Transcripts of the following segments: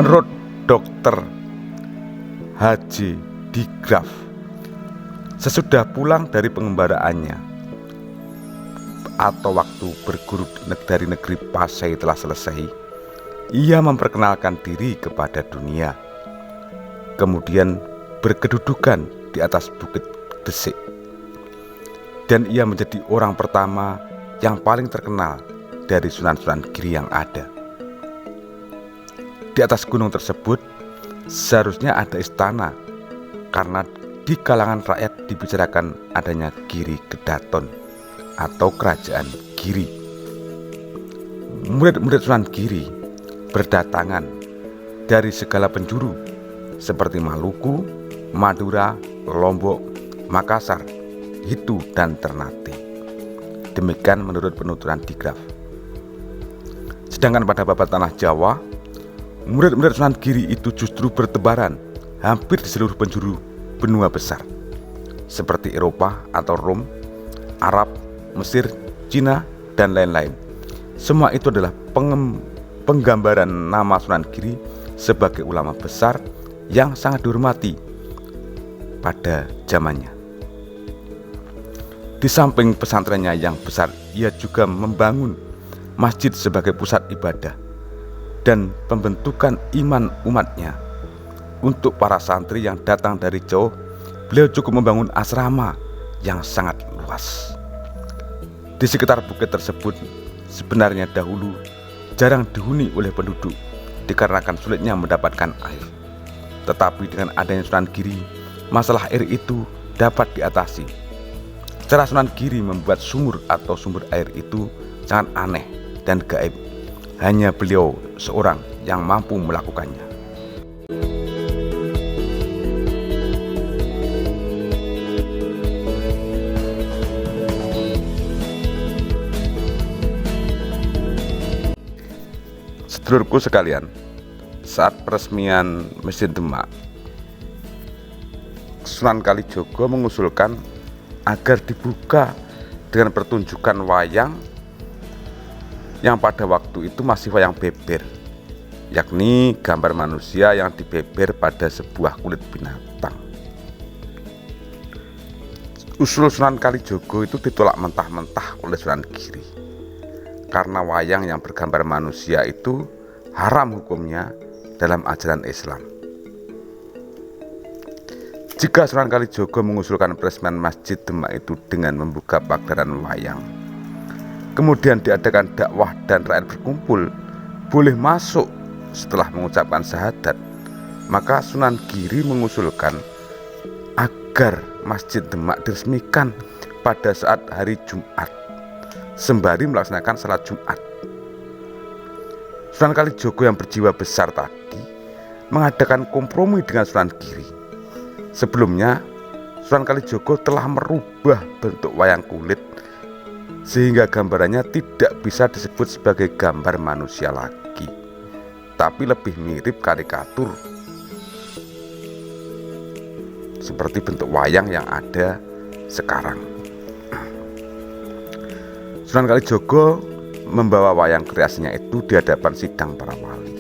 Menurut Dr. H.J. de Graaf, sesudah pulang dari pengembaraannya atau waktu berguru dari negeri Pasai telah selesai, ia memperkenalkan diri kepada dunia, kemudian berkedudukan di atas bukit Desik, dan ia menjadi orang pertama yang paling terkenal dari Sunan-Sunan Giri yang ada. Di atas gunung tersebut seharusnya ada istana, karena di kalangan rakyat dibicarakan adanya Giri Kedaton atau kerajaan Giri. Murid-murid Sunan Giri berdatangan dari segala penjuru seperti Maluku, Madura, Lombok, Makassar, Hitu, dan Ternate. Demikian menurut penuturan de Graaf. Sedangkan pada babat tanah Jawa, murid-murid Sunan Giri itu justru bertebaran hampir di seluruh penjuru benua besar, seperti Eropa atau Rom, Arab, Mesir, Cina, dan lain-lain. Semua itu adalah penggambaran nama Sunan Giri sebagai ulama besar yang sangat dihormati pada zamannya. Di samping pesantrennya yang besar, ia juga membangun masjid sebagai pusat ibadah dan pembentukan iman umatnya. Untuk para santri yang datang dari jauh, beliau cukup membangun asrama yang sangat luas. Di sekitar bukit tersebut sebenarnya dahulu jarang dihuni oleh penduduk dikarenakan sulitnya mendapatkan air. Tetapi dengan adanya Sunan Giri, masalah air itu dapat diatasi. Cara Sunan Giri membuat sumur atau sumber air itu sangat aneh dan gaib. Hanya beliau seorang yang mampu melakukannya. Sedulurku sekalian, saat peresmian Masjid Demak, Sunan Kalijogo mengusulkan agar dibuka dengan pertunjukan wayang yang pada waktu itu masih wayang beber, yakni gambar manusia yang dibeber pada sebuah kulit binatang. Usul Sunan Kalijogo itu ditolak mentah-mentah oleh Sunan Giri, karena wayang yang bergambar manusia itu haram hukumnya dalam ajaran Islam. Jika Sunan Kalijogo mengusulkan peresmian Masjid Demak itu dengan membuka pagelaran wayang, kemudian diadakan dakwah dan rakyat berkumpul boleh masuk setelah mengucapkan syahadat, maka Sunan Giri mengusulkan agar Masjid Demak diresmikan pada saat hari Jumat sembari melaksanakan salat Jumat. Sunan Kalijogo yang berjiwa besar tadi mengadakan kompromi dengan Sunan Giri. Sebelumnya Sunan Kalijogo telah merubah bentuk wayang kulit sehingga gambarannya tidak bisa disebut sebagai gambar manusia lagi, tapi lebih mirip karikatur seperti bentuk wayang yang ada sekarang. Sunan Kalijogo membawa wayang kreasinya itu di hadapan sidang para wali.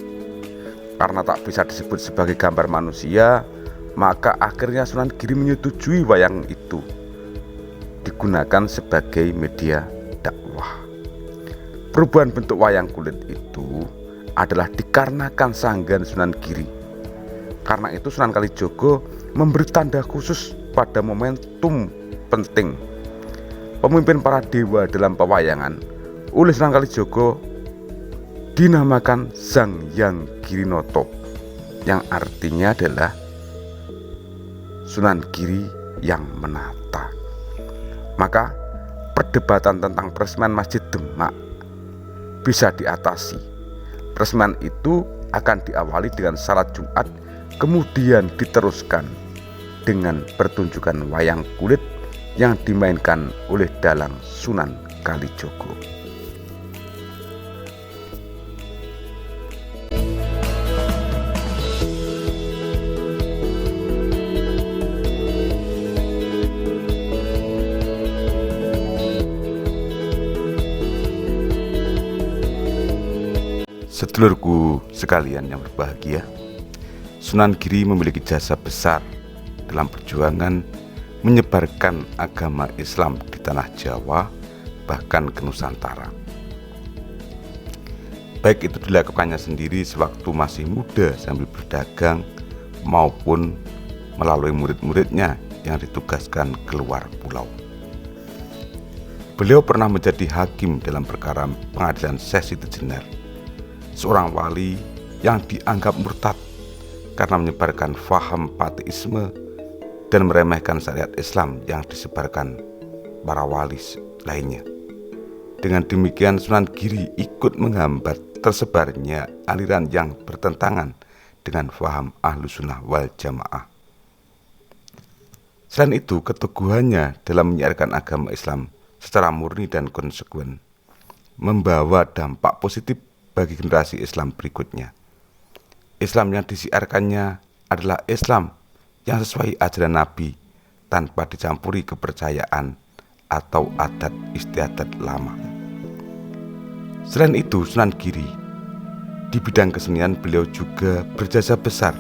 Karena tak bisa disebut sebagai gambar manusia, maka akhirnya Sunan Giri menyetujui wayang itu digunakan sebagai media dakwah. Perubahan bentuk wayang kulit itu adalah dikarenakan sanggahan Sunan Giri. Karena itu Sunan Kalijogo memberi tanda khusus pada momentum penting pemimpin para dewa dalam pewayangan. Oleh Sunan Kalijogo dinamakan Sang Hyang Girinoto, yang artinya adalah Sunan Giri yang menata. Maka perdebatan tentang peresmian Masjid Demak bisa diatasi. Peresmian itu akan diawali dengan salat Jumat, kemudian diteruskan dengan pertunjukan wayang kulit yang dimainkan oleh dalang Sunan Kalijogo. Sedulurku sekalian yang berbahagia, Sunan Giri memiliki jasa besar dalam perjuangan menyebarkan agama Islam di tanah Jawa, bahkan ke Nusantara. Baik itu dilakukannya sendiri sewaktu masih muda sambil berdagang, maupun melalui murid-muridnya yang ditugaskan keluar pulau. Beliau pernah menjadi hakim dalam perkara pengadilan Sesi Tejenar, seorang wali yang dianggap murtad karena menyebarkan faham panteisme dan meremehkan syariat Islam yang disebarkan para wali lainnya. Dengan demikian Sunan Giri ikut menghambat tersebarnya aliran yang bertentangan dengan faham Ahlus Sunnah wal Jamaah. Selain itu, keteguhannya dalam menyiarkan agama Islam secara murni dan konsekuen membawa dampak positif bagi generasi Islam berikutnya. Islam yang disiarkannya adalah Islam yang sesuai ajaran Nabi tanpa dicampuri kepercayaan atau adat istiadat lama. Selain itu, Sunan Giri di bidang kesenian beliau juga berjasa besar.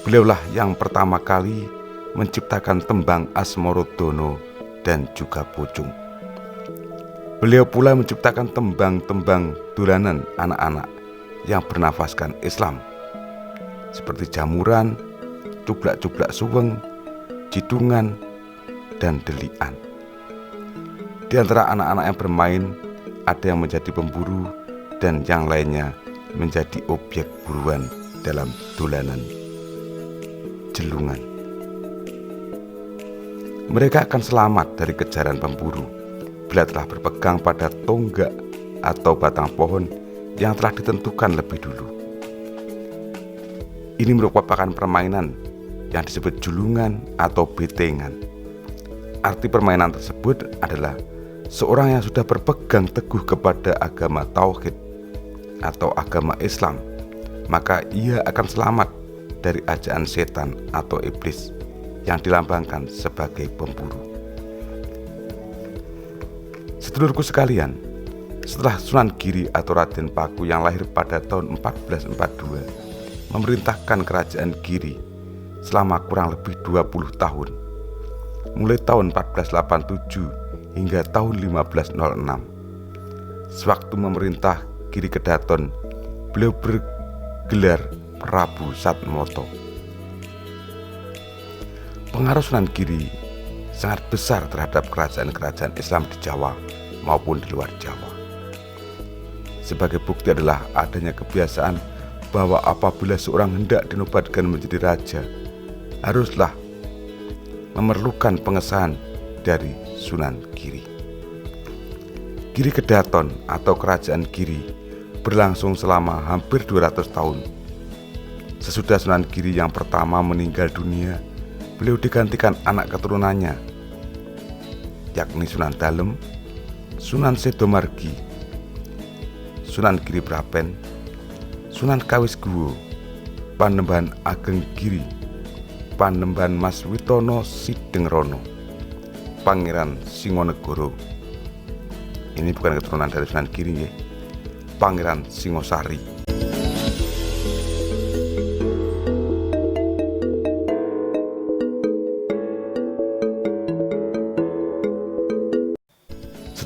Beliaulah yang pertama kali menciptakan tembang Asmorodono dan juga Pocung. Beliau pula menciptakan tembang-tembang dolanan anak-anak yang bernafaskan Islam, seperti Jamuran, Cublak-cublak Suweng, Jidungan, dan Delian. Di antara anak-anak yang bermain, ada yang menjadi pemburu dan yang lainnya menjadi objek buruan dalam dolanan jelungan. Mereka akan selamat dari kejaran pemburu bila telah berpegang pada tonggak atau batang pohon yang telah ditentukan lebih dulu. Ini merupakan permainan yang disebut julungan atau betengan. Arti permainan tersebut adalah seorang yang sudah berpegang teguh kepada agama tauhid atau agama Islam, maka ia akan selamat dari ajaan setan atau iblis yang dilambangkan sebagai pemburu. Sedulurku sekalian, setelah Sunan Giri atau Raden Paku yang lahir pada tahun 1442 memerintahkan kerajaan Giri selama kurang lebih 20 tahun, mulai tahun 1487 hingga tahun 1506. Sewaktu memerintah Giri Kedaton, beliau bergelar Prabu Satmoto. Pengaruh Sunan Giri sangat besar terhadap kerajaan-kerajaan Islam di Jawa maupun di luar Jawa. Sebagai bukti adalah adanya kebiasaan bahwa apabila seorang hendak dinobatkan menjadi raja, haruslah memerlukan pengesahan dari Sunan Giri. Giri Kedaton atau Kerajaan Giri berlangsung selama hampir 200 tahun. Sesudah Sunan Giri yang pertama meninggal dunia, beliau digantikan anak keturunannya, yakni Sunan Dalem, Sunan Sedomargi, Sunan Giri Prapen, Sunan Kawisguwo, Panembahan Ageng Giri, Panembahan Mas Witono Sidengrono, Pangeran Singonegoro. Ini bukan keturunan dari Sunan Giri ya, Pangeran Singosari.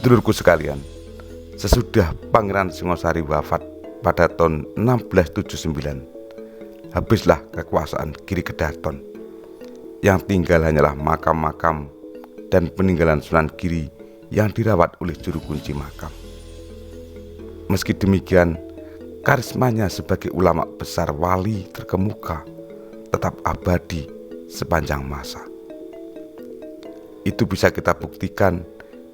Sedulurku sekalian, sesudah Pangeran Singosari wafat pada tahun 1679, habislah kekuasaan Giri Kedaton. Yang tinggal hanyalah makam-makam dan peninggalan Sunan Giri yang dirawat oleh juru kunci makam. Meski demikian, karismanya sebagai ulama besar wali terkemuka tetap abadi sepanjang masa. Itu bisa kita buktikan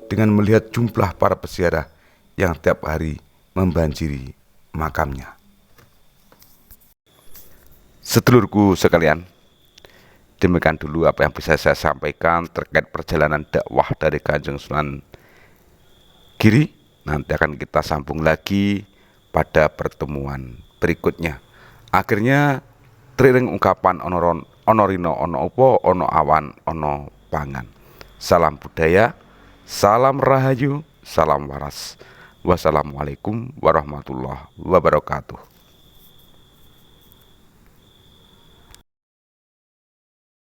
dengan melihat jumlah para peziarah yang tiap hari membanjiri makamnya. Sedulurku sekalian, demikian dulu apa yang bisa saya sampaikan terkait perjalanan dakwah dari Kanjeng Sunan Giri. Nanti akan kita sambung lagi pada pertemuan berikutnya. Akhirnya teriring ungkapan onorino ono opo ono awan ono pangan. Salam budaya, salam rahayu, salam waras. Wassalamualaikum warahmatullahi wabarakatuh.